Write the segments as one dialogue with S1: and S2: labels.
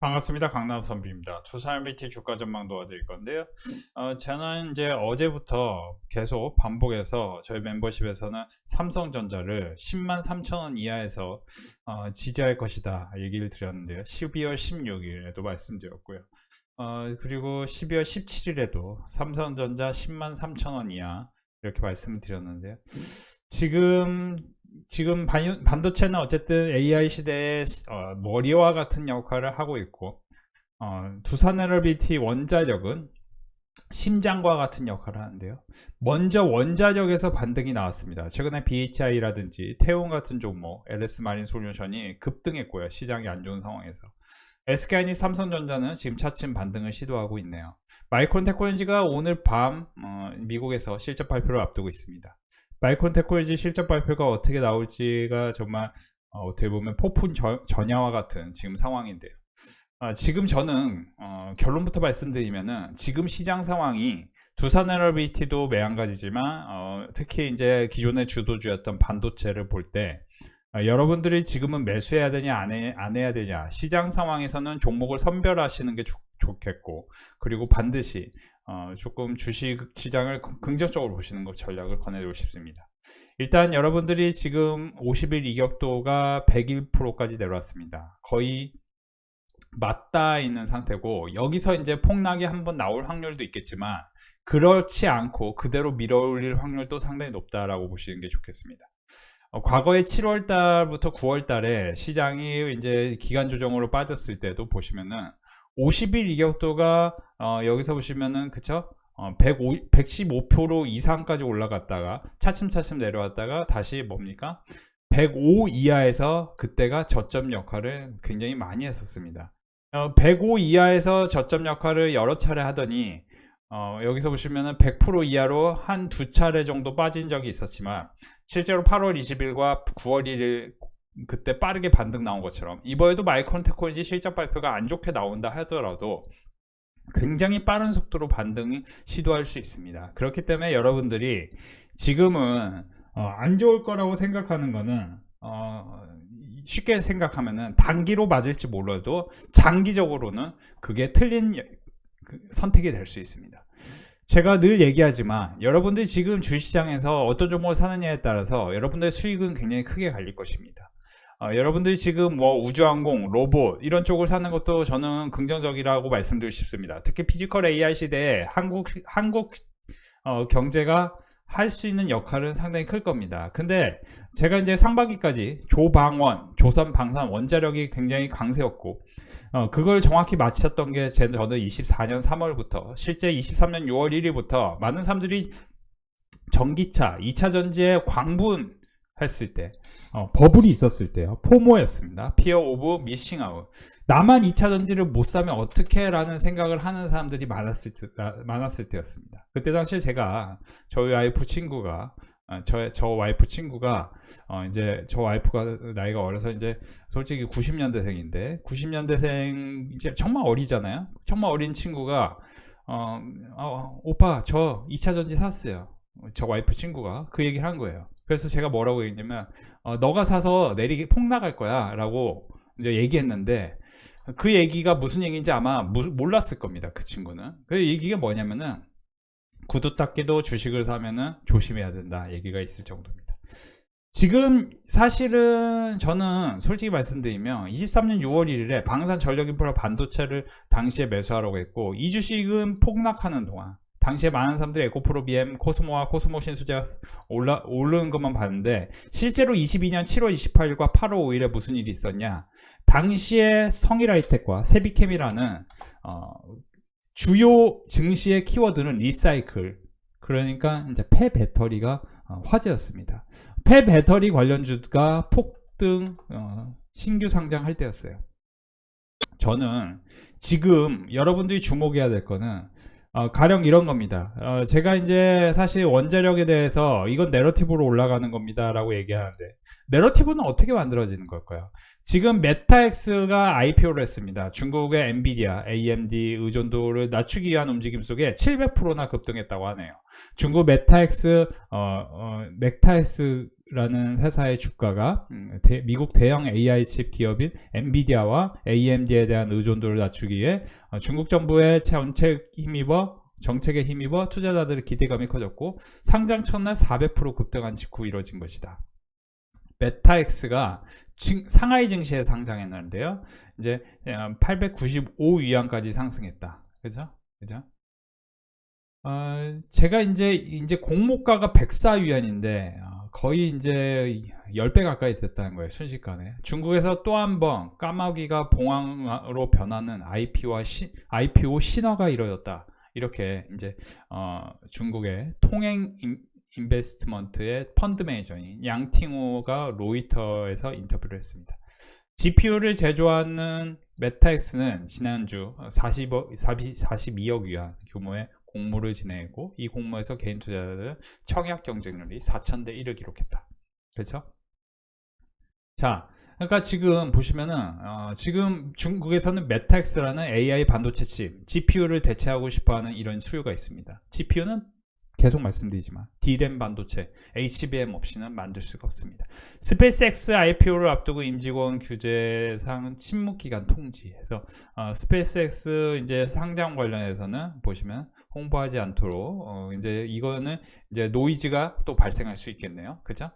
S1: 반갑습니다. 강남선비입니다. 투자할 BT 주가 전망 도와드릴 건데요. 저는 이제 어제부터 계속 반복해서 저희 멤버십에서는 삼성전자를 10만 3천 원 이하에서 지지할 것이다 얘기를 드렸는데요. 12월 16일에도 말씀드렸고요. 그리고 12월 17일에도 삼성전자 10만 3천 원 이하 이렇게 말씀을 드렸는데요. 지금 반도체는 어쨌든 AI 시대의 머리와 같은 역할을 하고 있고, 두산에너비티 원자력은 심장과 같은 역할을 하는데요. 먼저 원자력에서 반등이 나왔습니다. 최근에 BHI라든지 태온 같은 종목, LS 마린 솔루션이 급등했고요. 시장이 안 좋은 상황에서. SK하이닉스 삼성전자는 지금 차츰 반등을 시도하고 있네요. 마이크론 테크놀로지가 오늘 밤 미국에서 실적 발표를 앞두고 있습니다. 마이크론 테크놀로지 실적 발표가 어떻게 나올지가 정말 어떻게 보면 폭풍 전야와 같은 지금 상황인데요. 지금 저는 결론부터 말씀드리면은 지금 시장 상황이 두산에너비티도 매한가지지만 특히 이제 기존의 주도주였던 반도체를 볼 때 여러분들이 지금은 매수해야 되냐 안 해야 되냐, 시장 상황에서는 종목을 선별하시는 게 좋겠고, 그리고 반드시 조금 주식 시장을 긍정적으로 보시는 것 전략을 권해드리고 싶습니다. 일단 여러분들이 지금 50일 이격도가 101%까지 내려왔습니다. 거의 맞닿아 있는 상태고, 여기서 이제 폭락이 한번 나올 확률도 있겠지만 그렇지 않고 그대로 밀어올릴 확률도 상당히 높다라고 보시는 게 좋겠습니다. 과거에 7월 달부터 9월 달에 시장이 이제 기간 조정으로 빠졌을 때도 보시면은 50일 이격도가 여기서 보시면은 그쵸? 115% 이상까지 올라갔다가 차츰차츰 내려왔다가 다시 뭡니까? 105 이하에서 그때가 저점 역할을 굉장히 많이 했었습니다. 105 이하에서 저점 역할을 여러 차례 하더니 여기서 보시면은 100% 이하로 한 두 차례 정도 빠진 적이 있었지만, 실제로 8월 20일과 9월 1일 그때 빠르게 반등 나온 것처럼 이번에도 마이크론 테크놀로지 실적 발표가 안 좋게 나온다 하더라도 굉장히 빠른 속도로 반등이 시도할 수 있습니다. 그렇기 때문에 여러분들이 지금은 안 좋을 거라고 생각하는 거는 쉽게 생각하면은 단기로 맞을지 몰라도 장기적으로는 그게 틀린 선택이 될 수 있습니다. 제가 늘 얘기하지만 여러분들이 지금 주시장에서 어떤 종목을 사느냐에 따라서 여러분들의 수익은 굉장히 크게 갈릴 것입니다. 여러분들이 지금 뭐 우주항공, 로봇 이런 쪽을 사는 것도 저는 긍정적이라고 말씀드리고 싶습니다. 특히 피지컬 AI 시대에 한국 경제가 할 수 있는 역할은 상당히 클 겁니다. 근데 제가 이제 상반기까지 조방원, 조선방산 원자력이 굉장히 강세였고, 그걸 정확히 맞췄던 게 저는 24년 3월부터 실제 23년 6월 1일부터 많은 사람들이 전기차, 2차 전지에 광분 했을 때 버블이 있었을 때요. 포모였습니다. 피어 오브 미싱 아웃. 나만 2차 전지를 못 사면 어떻게 라는 생각을 하는 사람들이 많았을 때였습니다. 그때 당시에 제가 저희 와이프 친구가 저 와이프 친구가 이제 저 와이프가 나이가 어려서 이제 솔직히 90년대생인데 90년대생 이제 정말 어리잖아요. 정말 어린 친구가 오빠 저 2차 전지 샀어요. 저 와이프 친구가 그 얘기를 한 거예요. 그래서 제가 뭐라고 얘기했냐면 너가 사서 내리기 폭락할 거야 라고 이제 얘기했는데, 그 얘기가 무슨 얘기인지 아마 몰랐을 겁니다. 그 친구는. 그 얘기가 뭐냐면은 구두 닦기도 주식을 사면은 조심해야 된다 얘기가 있을 정도입니다. 지금 사실은 저는 솔직히 말씀드리면 23년 6월 1일에 방산 전력인프라 반도체를 당시에 매수하라고 했고, 이 주식은 폭락하는 동안 당시에 많은 사람들이 에코프로 BM, 코스모와 코스모 신수제가 오르는 것만 봤는데, 실제로 22년 7월 28일과 8월 5일에 무슨 일이 있었냐, 당시에 성일하이텍과 세비캠이라는 주요 증시의 키워드는 리사이클, 그러니까 이제 폐배터리가 화제였습니다. 폐배터리 관련주가 폭등 신규 상장할 때였어요. 저는 지금 여러분들이 주목해야 될 거는 가령 이런 겁니다. 제가 이제 사실 원자력에 대해서 이건 내러티브로 올라가는 겁니다 라고 얘기하는데, 내러티브는 어떻게 만들어지는 걸까요? 지금 메타엑스가 IPO를 했습니다. 중국의 엔비디아, AMD 의존도를 낮추기 위한 움직임 속에 700%나 급등했다고 하네요. 중국 메타엑스 라는 회사의 주가가 미국 대형 AI 칩 기업인 엔비디아와 AMD에 대한 의존도를 낮추기 위해 중국 정부의 정책에 힘입어 투자자들의 기대감이 커졌고 상장 첫날 400% 급등한 직후 이뤄진 것이다. 메타엑스가 상하이 증시에 상장했는데요. 이제 895위안까지 상승했다. 그죠? 제가 이제 공모가가 104위안인데 거의 이제 10배 가까이 됐다는 거예요. 순식간에. 중국에서 또 한 번 까마귀가 봉황으로 변하는 IPO 신화가 이루어졌다. 이렇게 이제 중국의 통행 인베스트먼트의 펀드 매니저인 양팅우가 로이터에서 인터뷰를 했습니다. GPU를 제조하는 메타엑스는 지난주 42억 위안 규모의 공모를 진행했고 이 공모에서 개인 투자자들은 청약 경쟁률이 4,000대 1을 기록했다. 그렇죠? 자, 그러니까 지금 보시면은 지금 중국에서는 메타엑스라는 AI 반도체 칩 GPU를 대체하고 싶어하는 이런 수요가 있습니다. GPU는 계속 말씀드리지만 D램 반도체 HBM 없이는 만들 수가 없습니다. 스페이스X IPO를 앞두고 임직원 규제상 침묵기간 통지해서 스페이스X 이제 상장 관련해서는 보시면 홍보하지 않도록 이제 이거는 이제 노이즈가 또 발생할 수 있겠네요. 그죠?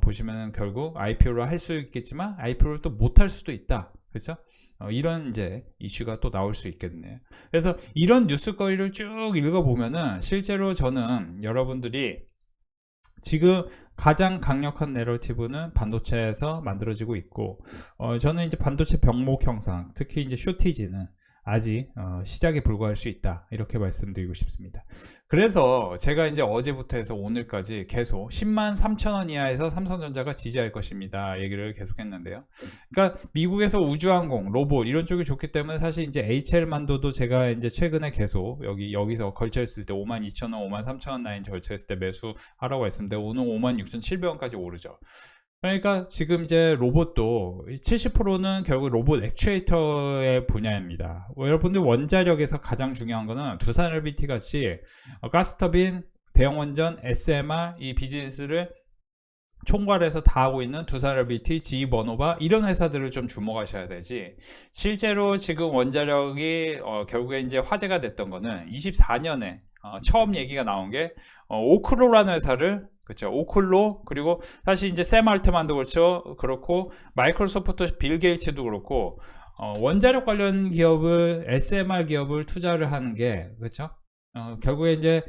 S1: 보시면 결국 IPO를 할 수 있겠지만 IPO를 또 못할 수도 있다. 그렇죠? 이런 이제 이슈가 또 나올 수 있겠네요. 그래서 이런 뉴스거리를 쭉 읽어보면은 실제로 저는 여러분들이 지금 가장 강력한 내러티브는 반도체에서 만들어지고 있고 저는 이제 반도체 병목 형상, 특히 이제 쇼티지는 아직 시작에 불과할 수 있다 이렇게 말씀드리고 싶습니다. 그래서 제가 이제 어제부터 해서 오늘까지 계속 103,000원 이하에서 삼성전자가 지지할 것입니다 얘기를 계속 했는데요. 그러니까 미국에서 우주항공, 로봇 이런 쪽이 좋기 때문에 사실 이제 HL만도도 제가 이제 최근에 계속 여기서 걸쳐있을 때 52,000원, 53,000원 라인 걸쳐있을 때 매수하라고 했습니다. 오늘 56,700원까지 오르죠. 그러니까 지금 이제 로봇도 70%는 결국 로봇 액추에이터의 분야입니다. 여러분들 원자력에서 가장 중요한 거는 두산LBT 같이 가스터빈, 대형원전, SMR 이 비즈니스를 총괄해서 다 하고 있는 두산LBT, GE 버노바 이런 회사들을 좀 주목하셔야 되지. 실제로 지금 원자력이 결국에 이제 화제가 됐던 거는 24년에 처음 얘기가 나온 게 오클로라는 회사를 그렇죠. 오클로 그리고 사실 이제 샘 알트만도 그렇고 마이크로소프트 빌 게이츠도 그렇고 원자력 관련 기업을 SMR 기업을 투자를 하는 게 그렇죠. 결국에 이제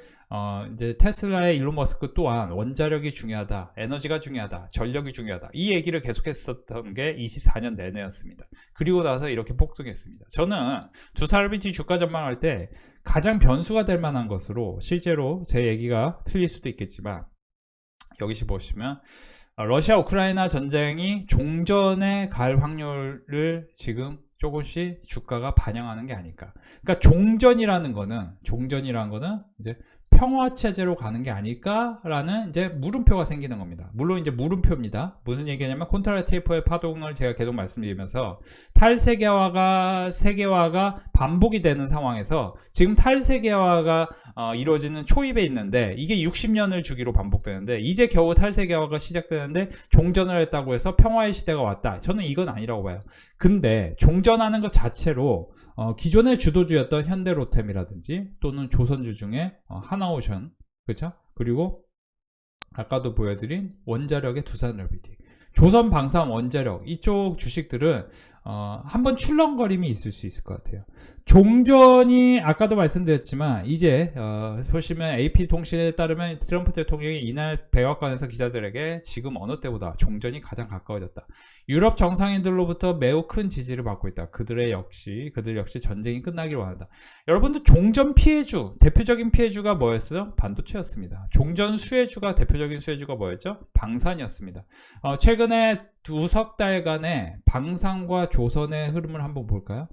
S1: 테슬라의 일론 머스크 또한 원자력이 중요하다, 에너지가 중요하다, 전력이 중요하다 이 얘기를 계속했었던 게 24년 내내였습니다. 그리고 나서 이렇게 폭등했습니다. 저는 두산LBT 주가 전망할 때 가장 변수가 될 만한 것으로 실제로 제 얘기가 틀릴 수도 있겠지만 여기 보시면 러시아 우크라이나 전쟁이 종전에 갈 확률을 지금 조금씩 주가가 반영하는 게 아닐까. 그러니까 종전이라는 거는 이제 평화 체제로 가는 게 아닐까라는 이제 물음표가 생기는 겁니다. 물론 이제 물음표입니다. 무슨 얘기냐면 콘트라테이프의 파동을 제가 계속 말씀드리면서 탈세계화가 반복이 되는 상황에서 지금 탈세계화가 이루어지는 초입에 있는데 이게 60년을 주기로 반복되는데 이제 겨우 탈세계화가 시작되는데 종전을 했다고 해서 평화의 시대가 왔다. 저는 이건 아니라고 봐요. 근데 종전하는 것 자체로 기존의 주도주였던 현대로템이라든지 또는 조선주 중에 하나오션 그렇죠? 그리고 아까도 보여드린 원자력의 두산LBT, 조선방산 원자력 이쪽 주식들은 한번 출렁거림이 있을 수 있을 것 같아요. 종전이 아까도 말씀드렸지만 이제 보시면 AP통신에 따르면 트럼프 대통령이 이날 백악관에서 기자들에게 지금 어느 때보다 종전이 가장 가까워졌다. 유럽 정상인들로부터 매우 큰 지지를 받고 있다. 그들 역시 전쟁이 끝나기를 원한다. 여러분들 종전 피해주, 대표적인 피해주가 뭐였어요? 반도체였습니다. 종전 수혜주가 대표적인 수혜주가 뭐였죠? 방산이었습니다. 최근에 두석 달간의 방산과 조선의 흐름을 한번 볼까요?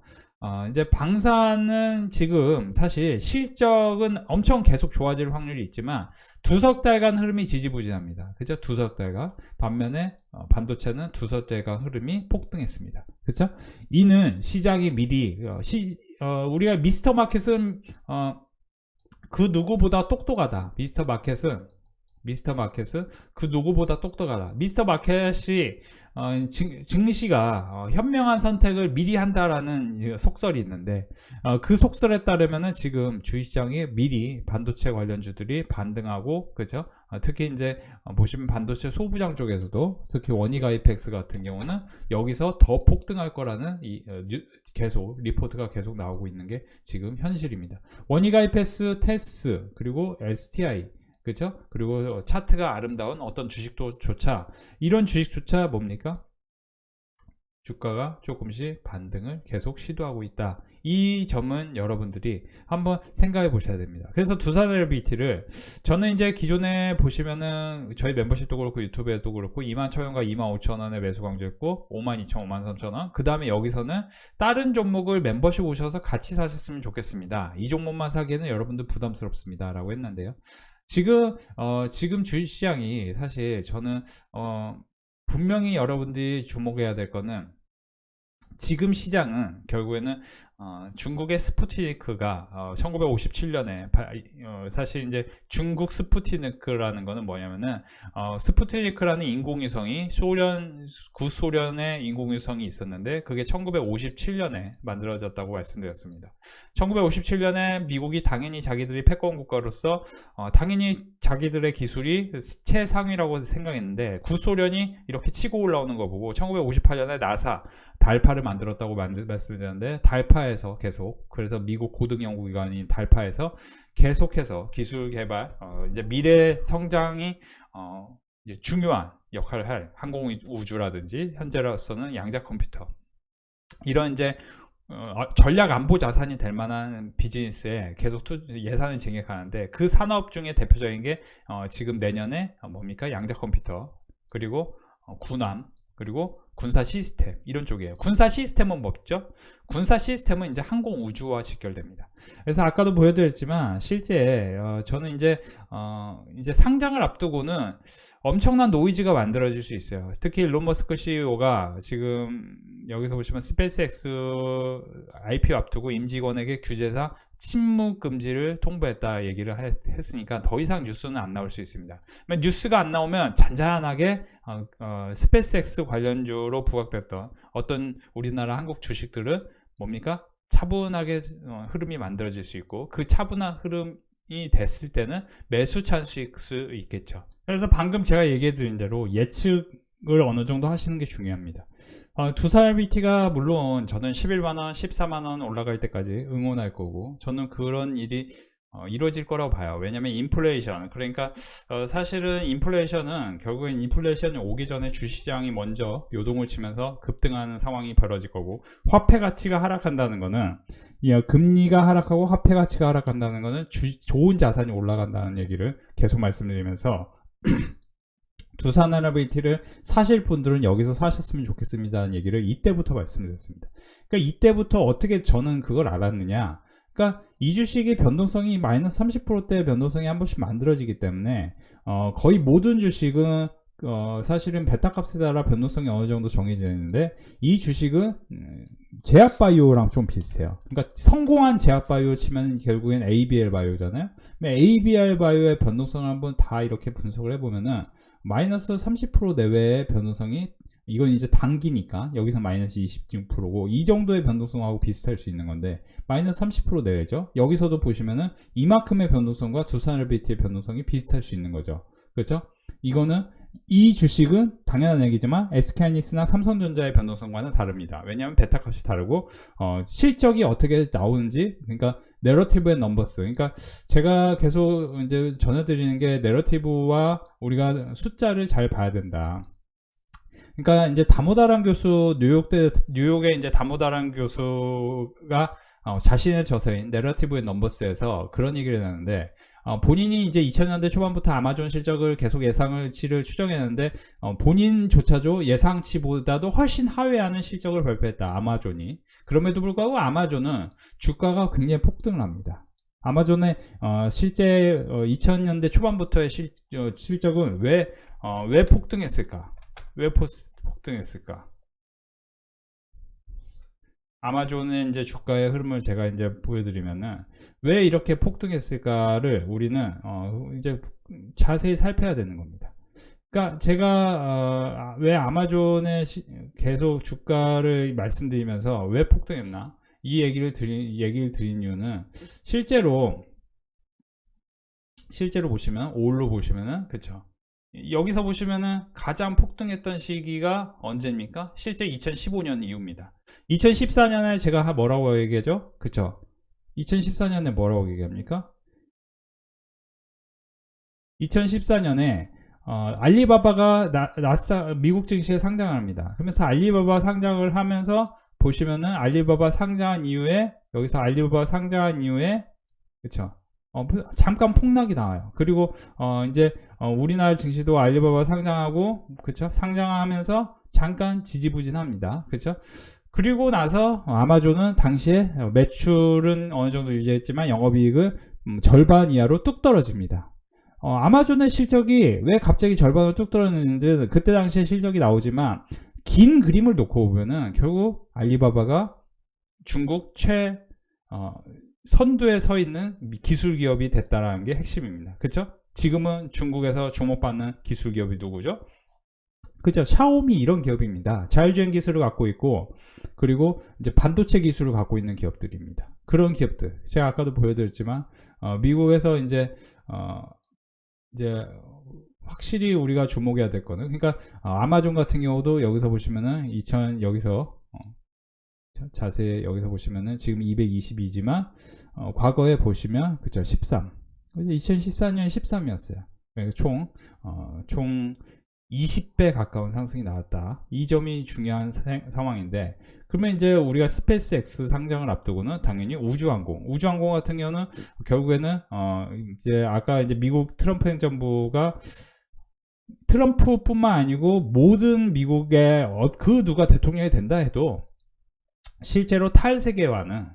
S1: 이제 방산은 지금 사실 실적은 엄청 계속 좋아질 확률이 있지만 두석 달간 흐름이 지지부진합니다. 그죠? 두석 달간. 반면에 반도체는 두석 달간 흐름이 폭등했습니다. 그죠? 이는 시장이 미리 우리가 미스터 마켓은 그 누구보다 똑똑하다. 미스터 마켓은 미스터 마켓은 그 누구보다 똑똑하다. 미스터 마켓이 증시가 현명한 선택을 미리 한다라는 속설이 있는데 그 속설에 따르면은 지금 주식시장이 미리 반도체 관련주들이 반등하고 그죠? 특히 이제 보시면 반도체 소부장 쪽에서도 특히 원익아이펙스 같은 경우는 여기서 더 폭등할 거라는 계속 리포트가 계속 나오고 있는 게 지금 현실입니다. 원익아이펙스, 테스 그리고 STI 그죠? 그리고 차트가 아름다운 어떤 주식도조차 이런 주식조차 뭡니까? 주가가 조금씩 반등을 계속 시도하고 있다. 이 점은 여러분들이 한번 생각해 보셔야 됩니다. 그래서 두산LBT를 저는 이제 기존에 보시면은 저희 멤버십도 그렇고 유튜브에도 그렇고 21,000원과 25,000원에 매수 강조했고 52,000원, 53,000원 그 다음에 여기서는 다른 종목을 멤버십 오셔서 같이 사셨으면 좋겠습니다. 이 종목만 사기에는 여러분들 부담스럽습니다. 라고 했는데요. 지금 주식시장이 사실 저는 분명히 여러분들이 주목해야 될 거는 지금 시장은 결국에는 중국의 스푸트니크가 1957년에 사실 이제 중국 스푸트니크라는 거는 뭐냐면은 스푸트니크라는 인공위성이 구소련의 인공위성이 있었는데 그게 1957년에 만들어졌다고 말씀드렸습니다. 1957년에 미국이 당연히 자기들이 패권 국가로서 당연히 자기들의 기술이 최상위라고 생각했는데 구소련이 이렇게 치고 올라오는 거 보고 1958년에 나사 달파를 만들었다고 말씀드렸는데 달파에서 계속 그래서 미국 고등연구기관인 달파에서 계속해서 기술 개발 이제 미래 성장이 이제 중요한 역할을 할 항공우주라든지 현재로서는 양자 컴퓨터 이런 이제 전략 안보 자산이 될 만한 비즈니스에 계속 예산을 증액하는데 그 산업 중에 대표적인 게 지금 내년에 뭡니까 양자 컴퓨터 그리고 군함 그리고 군사 시스템 이런 쪽이에요. 군사 시스템은 뭐죠? 군사 시스템은 이제 항공 우주와 직결됩니다. 그래서 아까도 보여드렸지만 실제 저는 이제 상장을 앞두고는 엄청난 노이즈가 만들어질 수 있어요. 특히 일론 머스크 CEO가 지금 여기서 보시면 스페이스X IPO 앞두고 임직원에게 규제상 침묵 금지를 통보했다 얘기를 했으니까 더 이상 뉴스는 안 나올 수 있습니다. 뉴스가 안 나오면 잔잔하게 스페이스X 관련주로 부각됐던 어떤 우리나라 한국 주식들은 뭡니까? 차분하게 흐름이 만들어질 수 있고 그 차분한 흐름이 됐을 때는 매수 찬스일 수 있겠죠. 그래서 방금 제가 얘기해 드린 대로 예측을 어느 정도 하시는 게 중요합니다. 두산LBT가 물론 저는 11만원, 14만원 올라갈 때까지 응원할 거고 저는 그런 일이 이루어질 거라고 봐요. 왜냐면 인플레이션 그러니까 사실은 인플레이션은 결국엔 인플레이션이 오기 전에 주시장이 먼저 요동을 치면서 급등하는 상황이 벌어질 거고 화폐 가치가 하락한다는 거는 금리가 하락하고 화폐 가치가 하락한다는 거는 좋은 자산이 올라간다는 얘기를 계속 말씀드리면서 두산LBT를 사실 분들은 여기서 사셨으면 좋겠습니다는 얘기를 이때부터 말씀드렸습니다. 그러니까 이때부터 어떻게 저는 그걸 알았느냐 그러니까 이 주식의 변동성이 마이너스 30%대의 변동성이 한 번씩 만들어지기 때문에 거의 모든 주식은 사실은 베타값에 따라 변동성이 어느 정도 정해지는데 이 주식은 제약바이오랑 좀 비슷해요. 그러니까 성공한 제약바이오 치면 결국엔 ABL바이오잖아요. ABL바이오의 변동성을 한번 다 이렇게 분석을 해보면은 마이너스 30% 내외의 변동성이 이건 이제 단기니까 여기서 마이너스 26%고 이 정도의 변동성하고 비슷할 수 있는 건데 마이너스 30% 내외죠. 여기서도 보시면은 이만큼의 변동성과 두산LBT의 변동성이 비슷할 수 있는 거죠. 그렇죠? 이거는 이 주식은 당연한 얘기지만 SK하이닉스나 삼성전자의 변동성과는 다릅니다. 왜냐하면 베타값이 다르고 실적이 어떻게 나오는지 그러니까 내러티브 앤 넘버스 그러니까 제가 계속 이제 전해드리는 게 내러티브와 우리가 숫자를 잘 봐야 된다. 그러니까 이제 다모다란 교수 뉴욕의 이제 다모다란 교수가 자신의 저서인 내러티브 앤 넘버스에서 그런 얘기를 하는데 본인이 이제 2000년대 초반부터 아마존 실적을 계속 예상치를 추정했는데 본인조차도 예상치보다도 훨씬 하회하는 실적을 발표했다. 아마존이. 그럼에도 불구하고 아마존은 주가가 굉장히 폭등을 합니다. 아마존의 실제 2000년대 초반부터의 실적은 왜 폭등했을까? 왜 폭등했을까? 아마존의 이제 주가의 흐름을 제가 이제 보여드리면은 왜 이렇게 폭등했을까를 우리는 이제 자세히 살펴야 되는 겁니다. 그러니까 제가 왜 아마존의 계속 주가를 말씀드리면서 왜 폭등했나 이 얘기를 드린 이유는 실제로 보시면 올로 보시면은 그쵸, 여기서 보시면은 가장 폭등했던 시기가 언제입니까? 실제 2015년 이후입니다. 2014년에 제가 뭐라고 얘기하죠? 그쵸? 2014년에 뭐라고 얘기합니까? 2014년에 알리바바가 미국 증시에 상장을 합니다. 그러면서 알리바바 상장을 하면서 보시면은 알리바바 상장한 이후에 여기서 알리바바 상장한 이후에 그쵸? 잠깐 폭락이 나와요. 그리고 이제 우리나라 증시도 알리바바 상장하고 그쵸? 상장하면서 잠깐 지지부진합니다. 그쵸? 그리고 나서 아마존은 당시에 매출은 어느 정도 유지했지만 영업이익은 절반 이하로 뚝 떨어집니다. 아마존의 실적이 왜 갑자기 절반으로 뚝 떨어졌는지 그때 당시에 실적이 나오지만 긴 그림을 놓고 보면은 결국 알리바바가 중국 선두에 서 있는 기술 기업이 됐다라는 게 핵심입니다. 그렇죠? 지금은 중국에서 주목받는 기술 기업이 누구죠? 그죠? 샤오미 이런 기업입니다. 자율주행 기술을 갖고 있고 그리고 이제 반도체 기술을 갖고 있는 기업들입니다. 그런 기업들 제가 아까도 보여드렸지만 미국에서 이제 확실히 우리가 주목해야 될 거는 그러니까 아마존 같은 경우도 여기서 보시면은 여기서 자세히 여기서 보시면은 지금 222지만 과거에 보시면 그쵸 13 2014년 13이었어요. 총 20배 가까운 상승이 나왔다. 이 점이 중요한 상황인데 그러면 이제 우리가 스페이스X 상장을 앞두고는 당연히 우주항공 같은 경우는 결국에는 이제 아까 이제 미국 트럼프 행정부가 트럼프뿐만 아니고 모든 미국의 그 누가 대통령이 된다 해도 실제로 탈세계화는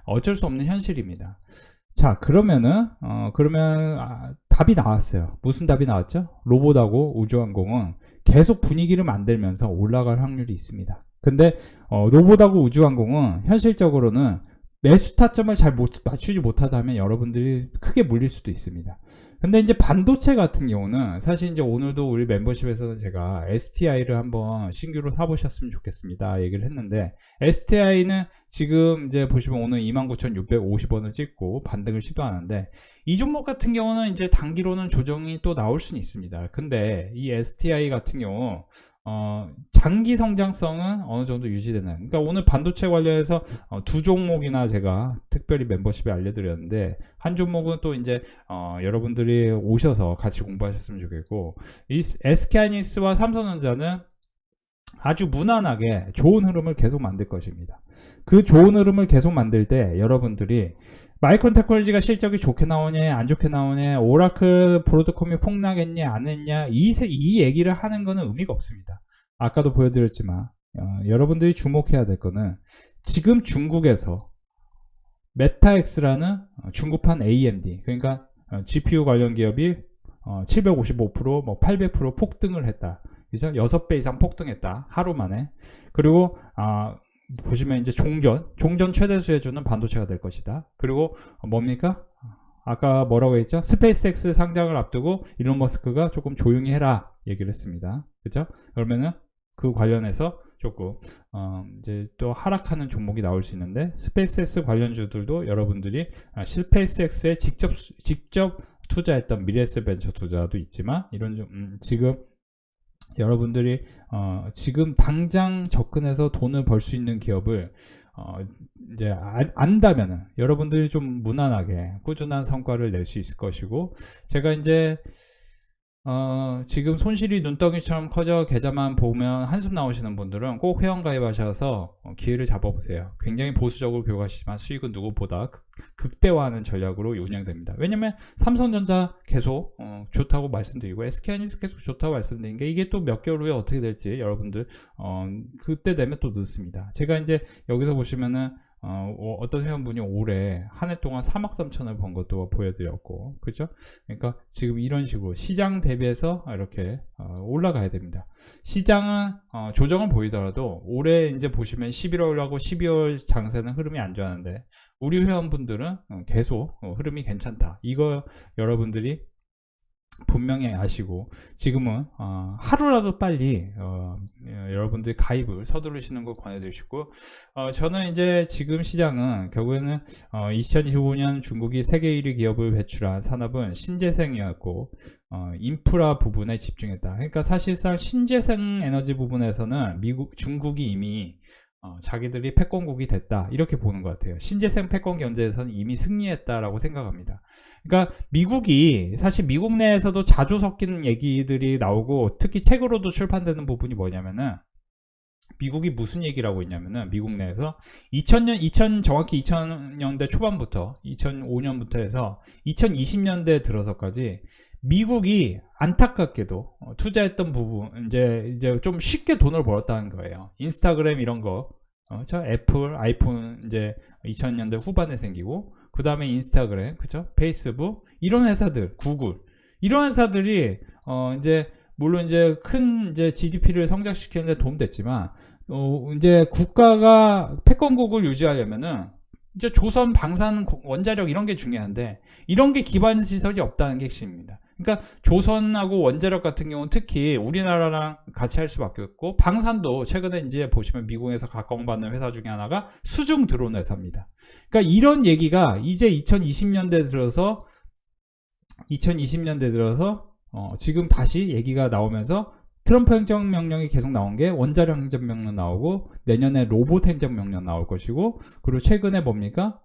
S1: 어쩔 수 없는 현실입니다. 자, 그러면은 답이 나왔어요. 무슨 답이 나왔죠? 로봇하고 우주항공은 계속 분위기를 만들면서 올라갈 확률이 있습니다. 근데 로봇하고 우주항공은 현실적으로는 매수 타점을 잘 맞추지 못하다면 여러분들이 크게 물릴 수도 있습니다. 근데 이제 반도체 같은 경우는 사실 이제 오늘도 우리 멤버십에서는 제가 STI를 한번 신규로 사보셨으면 좋겠습니다 얘기를 했는데 STI는 지금 이제 보시면 오늘 29,650원을 찍고 반등을 시도하는데 이 종목 같은 경우는 이제 단기로는 조정이 또 나올 수는 있습니다. 근데 이 STI 같은 경우 장기 성장성은 어느 정도 유지되나요? 그러니까 오늘 반도체 관련해서 두 종목이나 제가 특별히 멤버십에 알려드렸는데 한 종목은 또 이제 여러분들이 오셔서 같이 공부하셨으면 좋겠고 이 SK하이닉스와 삼성전자는 아주 무난하게 좋은 흐름을 계속 만들 것입니다. 그 좋은 흐름을 계속 만들 때 여러분들이 마이크론 테크놀로지가 실적이 좋게 나오냐 안 좋게 나오냐 오라클 브로드컴이 폭락했냐 안 했냐 이 얘기를 하는 거는 의미가 없습니다. 아까도 보여드렸지만 여러분들이 주목해야 될 거는 지금 중국에서 메타엑스라는 중국판 AMD 그러니까 GPU 관련 기업이 755% 뭐 800% 폭등을 했다. 그죠? 6배 이상 폭등했다. 하루 만에. 그리고 보시면 이제 종전 최대 수혜주는 반도체가 될 것이다. 그리고 뭡니까? 아까 뭐라고 했죠? 스페이스X 상장을 앞두고 일론 머스크가 조금 조용히 해라 얘기를 했습니다. 그죠? 그러면은 그 관련해서 조금 이제 또 하락하는 종목이 나올 수 있는데 스페이스X 관련주들도 여러분들이 스페이스X에 직접 투자했던 미래에셋 벤처 투자도 있지만 이런 지금 여러분들이 지금 당장 접근해서 돈을 벌 수 있는 기업을 이제 안다면은 여러분들이 좀 무난하게 꾸준한 성과를 낼 수 있을 것이고 제가 이제 지금 손실이 눈덩이처럼 커져 계좌만 보면 한숨 나오시는 분들은 꼭 회원 가입하셔서 기회를 잡아보세요. 굉장히 보수적으로 교육하시지만 수익은 누구보다 극대화하는 전략으로 운영됩니다. 왜냐면 삼성전자 계속 좋다고 말씀드리고 SK하이닉스 계속 좋다고 말씀드린 게 이게 또 몇 개월 후에 어떻게 될지 여러분들 그때 되면 또 늦습니다. 제가 이제 여기서 보시면은 어떤 회원분이 올해 한 해 동안 3억 3천을 번 것도 보여드렸고, 그죠? 그러니까 지금 이런 식으로 시장 대비해서 이렇게 올라가야 됩니다. 시장은 조정을 보이더라도 올해 이제 보시면 11월하고 12월 장세는 흐름이 안 좋았는데 우리 회원분들은 계속 흐름이 괜찮다. 이거 여러분들이 분명히 아시고 지금은 하루라도 빨리 여러분들이 가입을 서두르시는 걸 권해드리고, 저는 이제 지금 시장은 결국에는 2025년 중국이 세계 1위 기업을 배출한 산업은 신재생이었고 인프라 부분에 집중했다. 그러니까 사실상 신재생 에너지 부분에서는 중국이 이미 자기들이 패권국이 됐다 이렇게 보는 것 같아요. 신재생 패권 경제에서는 이미 승리했다라고 생각합니다. 그러니까 미국이 사실 미국 내에서도 자주 섞이는 얘기들이 나오고 특히 책으로도 출판되는 부분이 뭐냐면은 미국이 무슨 얘기를 하고 있냐면은 미국 내에서 정확히 2000년대 초반부터 2005년부터 해서 2020년대 들어서까지 미국이 안타깝게도 투자했던 부분 이제 좀 쉽게 돈을 벌었다는 거예요. 인스타그램 이런 거, 애플, 아이폰 이제 2000년대 후반에 생기고 그 다음에 인스타그램, 그죠? 페이스북 이런 회사들, 구글 이런 회사들이 이제 물론 이제 큰 이제 GDP를 성장시키는데 도움됐지만 이제 국가가 패권국을 유지하려면은 이제 조선, 방산, 원자력 이런 게 중요한데 이런 게 기반 시설이 없다는 게 핵심입니다. 그러니까 조선하고 원자력 같은 경우는 특히 우리나라랑 같이 할 수밖에 없고 방산도 최근에 이제 보시면 미국에서 각광받는 회사 중에 하나가 수중 드론 회사입니다. 그러니까 이런 얘기가 이제 2020년대 들어서 지금 다시 얘기가 나오면서 트럼프 행정명령이 계속 나온 게 원자력 행정명령 나오고 내년에 로봇 행정명령 나올 것이고 그리고 최근에 뭡니까?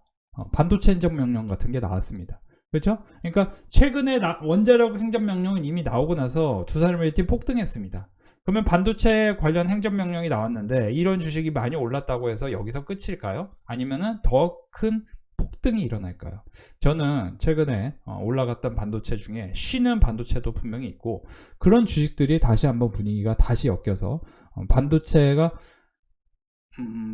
S1: 반도체 행정명령 같은 게 나왔습니다. 그렇죠? 그러니까 최근에 원자력 행정명령은 이미 나오고 나서 두산에너지 폭등했습니다. 그러면 반도체 관련 행정명령이 나왔는데 이런 주식이 많이 올랐다고 해서 여기서 끝일까요? 아니면은 더 큰 폭등이 일어날까요? 저는 최근에 올라갔던 반도체 중에 쉬는 반도체도 분명히 있고 그런 주식들이 다시 한번 분위기가 다시 엮여서 반도체가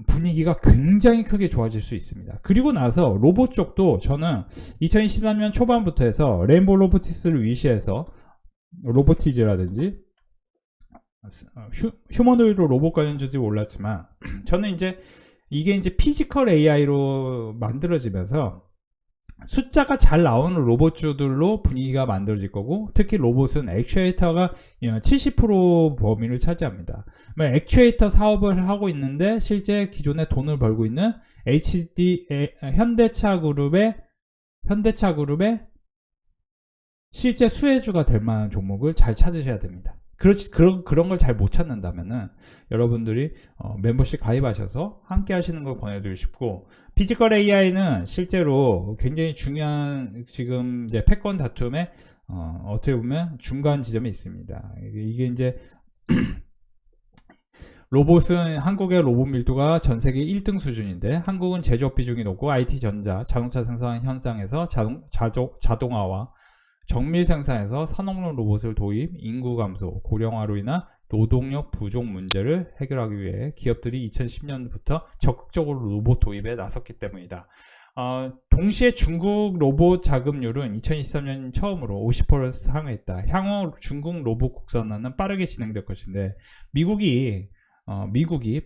S1: 분위기가 굉장히 크게 좋아질 수 있습니다. 그리고 나서 로봇 쪽도 저는 2023년 초반부터 해서 레인보우 로보티스를 위시해서 로보티즈라든지 휴머노이드 로봇 관련주들이 올랐지만 저는 이게 이제 피지컬 AI로 만들어지면서 숫자가 잘 나오는 로봇주들로 분위기가 만들어질 거고 특히 로봇은 액추에이터가 70% 범위를 차지합니다. 액추에이터 사업을 하고 있는데 실제 기존에 돈을 벌고 있는 현대차 그룹의 실제 수혜주가 될 만한 종목을 잘 찾으셔야 됩니다. 그런 걸 잘 못 찾는다면은 여러분들이 멤버십 가입하셔서 함께 하시는 걸 권해드리고 싶고 피지컬 AI는 실제로 굉장히 중요한 지금 이제 패권 다툼에 어떻게 보면 중간 지점에 있습니다. 이게 이제 로봇은 한국의 로봇 밀도가 전 세계 1등 수준인데 한국은 제조업 비중이 높고 IT 전자, 자동차 생산 현상에서 자동화와 정밀 생산에서 산업용 로봇을 도입, 인구 감소, 고령화로 인한 노동력 부족 문제를 해결하기 위해 기업들이 2010년부터 적극적으로 로봇 도입에 나섰기 때문이다. 동시에 중국 로봇 자금률은 2023년 처음으로 50%를 상회했다. 향후 중국 로봇 국산화는 빠르게 진행될 것인데 미국이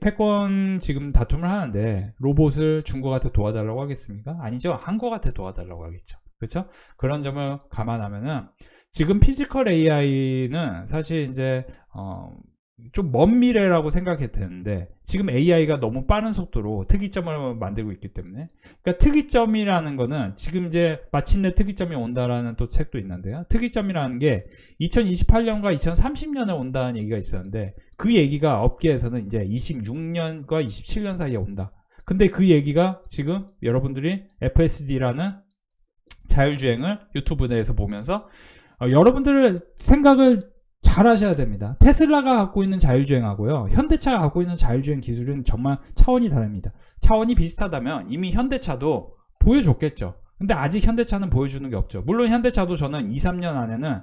S1: 패권 지금 다툼을 하는데 로봇을 중국한테 도와달라고 하겠습니까? 아니죠. 한국한테 도와달라고 하겠죠. 그렇죠? 그런 점을 감안하면은 지금 피지컬 AI는 사실 이제 좀 먼 미래라고 생각해도 되는데 지금 AI가 너무 빠른 속도로 특이점을 만들고 있기 때문에 그러니까 특이점이라는 거는 지금 이제 마침내 특이점이 온다라는 또 책도 있는데요. 특이점이라는 게 2028년과 2030년에 온다는 얘기가 있었는데 그 얘기가 업계에서는 이제 26년과 27년 사이에 온다. 근데 그 얘기가 지금 여러분들이 FSD라는 자율주행을 유튜브 내에서 보면서 여러분들의 생각을 잘 하셔야 됩니다. 테슬라가 갖고 있는 자율주행하고요 현대차가 갖고 있는 자율주행 기술은 정말 차원이 다릅니다. 차원이 비슷하다면 이미 현대차도 보여줬겠죠. 근데 아직 현대차는 보여주는 게 없죠. 물론 현대차도 저는 2, 3년 안에는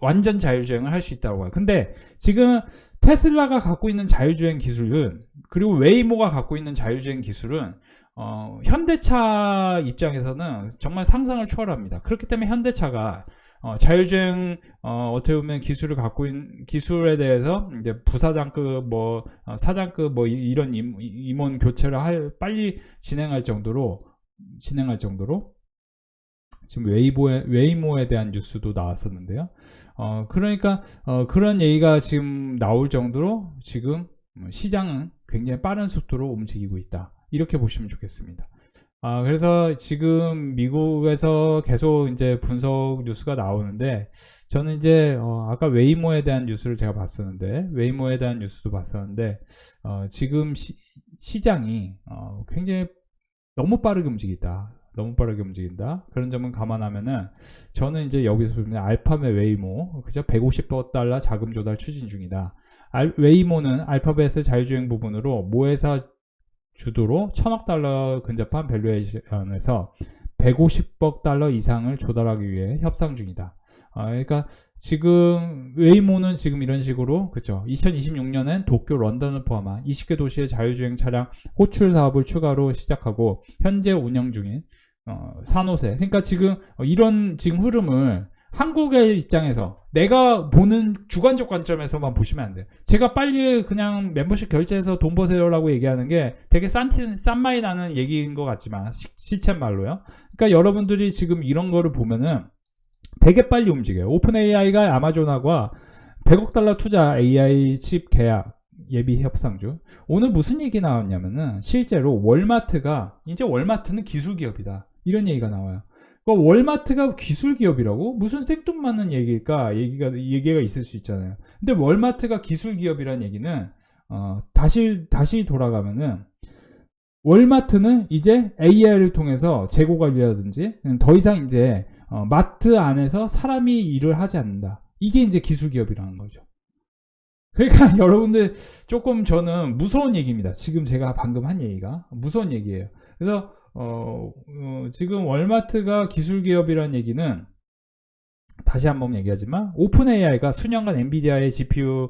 S1: 완전 자율주행을 할 수 있다고 봐요. 근데 지금 테슬라가 갖고 있는 자율주행 기술은, 그리고 웨이모가 갖고 있는 자율주행 기술은 현대차 입장에서는 정말 상상을 초월합니다. 그렇기 때문에 현대차가 자율주행 어떻게 보면 기술을 갖고 있는 기술에 대해서 이제 부사장급 사장급 이런 임원 교체를 빨리 진행할 정도로 지금 웨이모에 대한 뉴스도 나왔었는데요. 그러니까 그런 얘기가 지금 나올 정도로 지금 시장은 굉장히 빠른 속도로 움직이고 있다. 이렇게 보시면 좋겠습니다. 그래서 지금 미국에서 계속 이제 분석 뉴스가 나오는데, 저는 이제 아까 웨이모에 대한 뉴스를 제가 봤었는데, 지금 시장이 굉장히 너무 빠르게 움직인다. 그런 점은 감안하면은, 저는 이제 여기서 보면 알파벳 웨이모, 그죠? $150억 자금 조달 추진 중이다. 웨이모는 알파벳의 자율주행 부분으로 모회사 주도로 $1,000억 근접한 밸류에이션에서 $150억 이상을 조달하기 위해 협상 중이다. 그러니까 지금 웨이모는 지금 이런 식으로, 그죠? 2026년엔 도쿄, 런던을 포함한 20개 도시의 자율주행 차량 호출 사업을 추가로 시작하고 현재 운영 중인 산호세. 그러니까 지금 이런 지금 흐름을 한국의 입장에서 내가 보는 주관적 관점에서만 보시면 안 돼요. 제가 빨리 그냥 멤버십 결제해서 돈 버세요라고 얘기하는 게 되게 싼 마이 나는 얘기인 것 같지만 실체말로요. 그러니까 여러분들이 지금 이런 거를 보면은 되게 빨리 움직여요. 오픈 AI가 아마존하고 $100억 투자 AI 칩 계약 예비 협상 중. 오늘 무슨 얘기 나왔냐면은 실제로 월마트는 기술 기업이다. 이런 얘기가 나와요. 월마트가 기술 기업이라고? 무슨 생뚱맞는 얘기일까? 얘기가 있을 수 있잖아요. 근데 월마트가 기술 기업이라는 얘기는 다시 돌아가면은 월마트는 이제 AI를 통해서 재고 관리라든지 더 이상 이제 마트 안에서 사람이 일을 하지 않는다. 이게 이제 기술 기업이라는 거죠. 그러니까 여러분들 조금 저는 무서운 얘기입니다. 지금 제가 방금 한 얘기가 무서운 얘기예요. 그래서 지금 월마트가 기술 기업이라는 얘기는 다시 한번 얘기하지만 오픈 AI가 수년간 엔비디아의 GPU에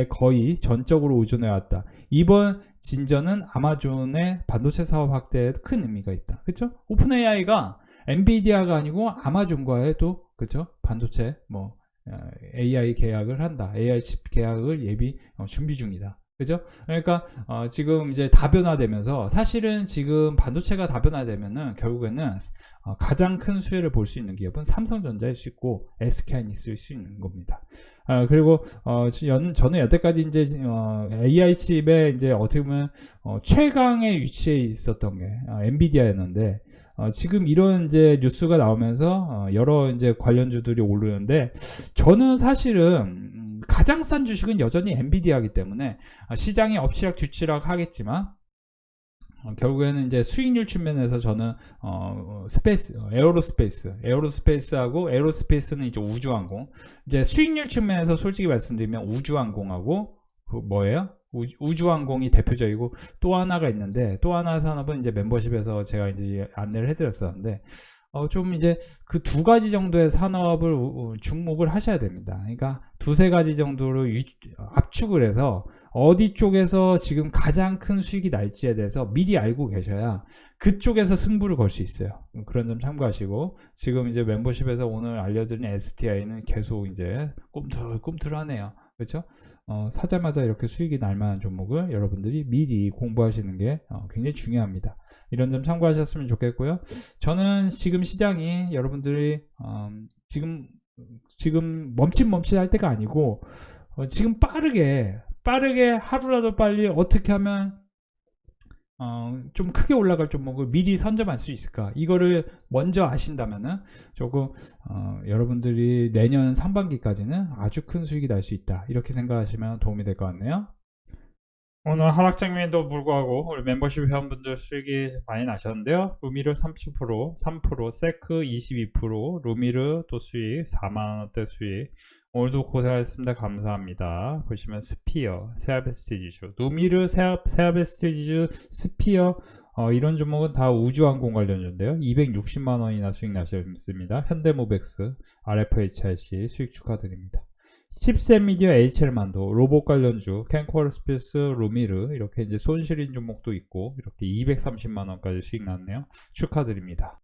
S1: 거의 전적으로 의존해왔다. 이번 진전은 아마존의 반도체 사업 확대에 큰 의미가 있다. 그렇죠? 오픈 AI가 엔비디아가 아니고 아마존과의 또 그렇죠? 반도체 AI 계약을 한다. AI 칩 계약을 준비 중이다. 그죠? 그러니까 지금 이제 다변화되면서 사실은 지금 반도체가 다변화되면은 결국에는 가장 큰 수혜를 볼 수 있는 기업은 삼성전자일 수 있고 SK하이닉스일 수 있는 겁니다. 그리고 저는 여태까지 이제 AI 칩에 이제 어떻게 보면 최강의 위치에 있었던 게 엔비디아였는데, 지금 이런 이제 뉴스가 나오면서 여러 이제 관련주들이 오르는데, 저는 사실은 가장 싼 주식은 여전히 엔비디아이기 때문에 시장이 엎치락뒤치락 하겠지만 결국에는 이제 수익률 측면에서 저는 에어로스페이스는 이제 우주항공, 이제 수익률 측면에서 솔직히 말씀드리면 우주항공하고 우주항공이 대표적이고, 또 하나가 있는데, 또 하나 산업은 이제 멤버십에서 제가 이제 안내를 해드렸었는데, 좀 이제 그 두 가지 정도의 산업을 주목을 하셔야 됩니다. 그러니까 두세 가지 정도로 압축을 해서 어디 쪽에서 지금 가장 큰 수익이 날지에 대해서 미리 알고 계셔야 그쪽에서 승부를 걸 수 있어요. 그런 점 참고하시고, 지금 이제 멤버십에서 오늘 알려드린 STI는 계속 이제 꿈틀꿈틀하네요. 그렇죠? 사자마자 이렇게 수익이 날 만한 종목을 여러분들이 미리 공부하시는 게 굉장히 중요합니다. 이런 점 참고하셨으면 좋겠고요. 저는 지금 시장이 여러분들이 지금 멈칫할 때가 아니고 지금 빠르게 하루라도 빨리 어떻게 하면 좀 크게 올라갈 종목을 미리 선점할 수 있을까, 이거를 먼저 아신다면은 조금 여러분들이 내년 상반기까지는 아주 큰 수익이 날 수 있다, 이렇게 생각하시면 도움이 될 것 같네요. 오늘 하락장면에도 불구하고 우리 멤버십 회원분들 수익이 많이 나셨는데요. 루미르 30%, 3%, 세크 22%, 루미르 또 수익 4만원대 수익. 오늘도 고생하셨습니다. 감사합니다. 보시면 스피어, 세아베스티지주, 루미르, 세아베스티지주, 스피어 이런 종목은 다 우주항공 관련주인데요. 260만원이나 수익 나셨습니다. 현대모백스, RFHIC 수익 축하드립니다. 칩셋미디어, HL만도, 로봇 관련주, 캔코어스페이스, 루미르 이렇게 이제 손실인 종목도 있고 이렇게 230만원까지 수익 났네요. 축하드립니다.